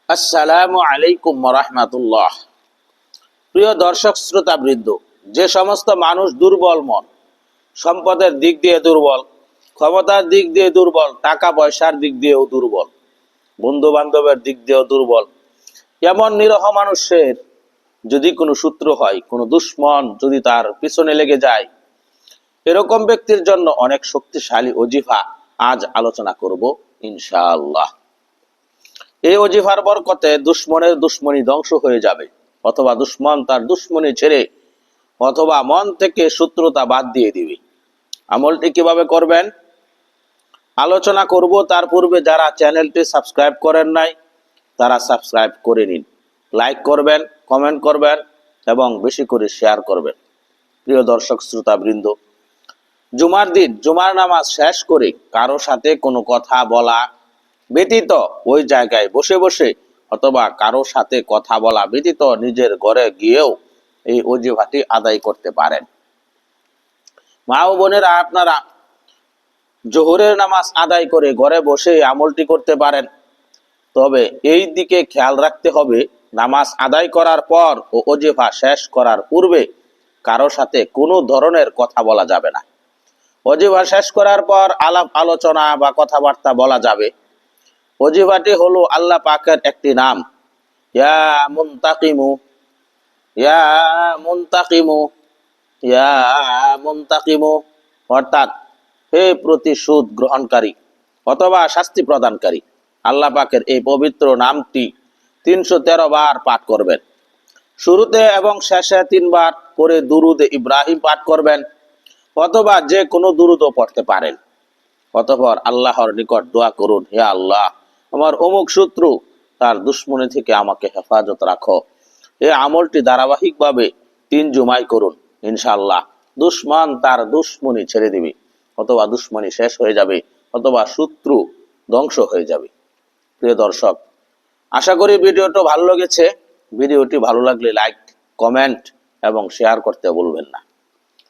আসসালামু আলাইকুম রাহমাতুল্লাহ। প্রিয় দর্শক শ্রোতা বৃন্দ, যে সমস্ত মানুষ দুর্বল মন, সম্পদের দিক দিয়ে দুর্বল, ক্ষমতার দিক দিয়ে দুর্বল, টাকা পয়সার দিক দিয়েও দুর্বল, বন্ধু বান্ধবের দিক দিয়েও দুর্বল, এমন নিরহ মানুষের যদি কোনো সূত্র হয়, কোনো দুশ্মন যদি তার পিছনে লেগে যায়, এরকম ব্যক্তির জন্য অনেক শক্তিশালী ওজিফা আজ আলোচনা করব ইনশাআল্লাহ। এই ওজিফার বরকতে দুশ্মনের দুশ্মনী ধ্বংস হয়ে যাবে, অথবা দুশ্মন তার দুশ্মনী ছেড়ে অথবা মন থেকে শত্রুতা বাদ দিয়ে দিবে। আমলটি কিভাবে করবেন আলোচনা করব। তার পূর্বে যারা চ্যানেলটি সাবস্ক্রাইব করেন নাই তারা সাবস্ক্রাইব করে নিন, লাইক করবেন, কমেন্ট করবেন এবং বেশি করে শেয়ার করবেন। প্রিয় দর্শক শ্রোতা বৃন্দ, জুমার দিন জুমার নামাজ শেষ করে কারো সাথে কোনো কথা বলা ব্যতীত ওই জায়গায় বসে বসে অথবা কারো সাথে কথা বলা ব্যতীত নিজের ঘরে গিয়েও এই ওজিফাটি আদায় করতে পারেন। মা ও বোনেরা, আপনারা জোহরের নামাজ আদায় করে ঘরে বসে আমলটি করতে পারেন, তবে এই দিকে খেয়াল রাখতে হবে, নামাজ আদায় করার পর ও ওজিফা শেষ করার পূর্বে কারো সাথে কোনো ধরনের কথা বলা যাবে না। ওজিফা শেষ করার পর আলাপ আলোচনা বা কথাবার্তা বলা যাবে। ওজিফাটি হলো আল্লাহ পাকের একটি নাম, ইয়া মুনতাকিমু, ইয়া মুনতাকিমু, ইয়া মুনতাকিমু, অর্থাৎ হে প্রতিশোধ গ্রহণকারী অথবা শাস্তি প্রদানকারী। আল্লাহ পাকের এই পবিত্র নামটি 313 বার পাঠ করবেন। শুরুতে এবং শেষে 3 বার করে দুরুদ ইব্রাহিম পাঠ করবেন, অথবা যে কোনো দুরুদও পড়তে পারেন। অতঃপর আল্লাহর নিকট দোয়া করুন, হে আল্লাহ, আমার অমুক শত্রু তার দুশ্মনী থেকে আমাকে হেফাজত রাখো। এই আমলটি ধারাবাহিকভাবে 3 জুমায় করুন, ইনশাআল্লাহ দুশ্মন তার দুশ্মনী ছেড়ে দিবে, অথবা দুশ্মনী শেষ হয়ে যাবে, অথবা শত্রু ধ্বংস হয়ে যাবে। প্রিয় দর্শক, আশা করি ভিডিওটি ভালো লেগেছে। ভিডিওটি ভালো লাগলে লাইক, কমেন্ট এবং শেয়ার করতে ভুলবেন না।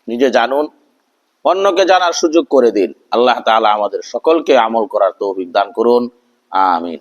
নিজে জানুন, অন্যকে জানার সুযোগ করে দিন। আল্লাহ তাআলা আমাদের সকলকে আমল করার তৌফিক দান করুন, আমিন।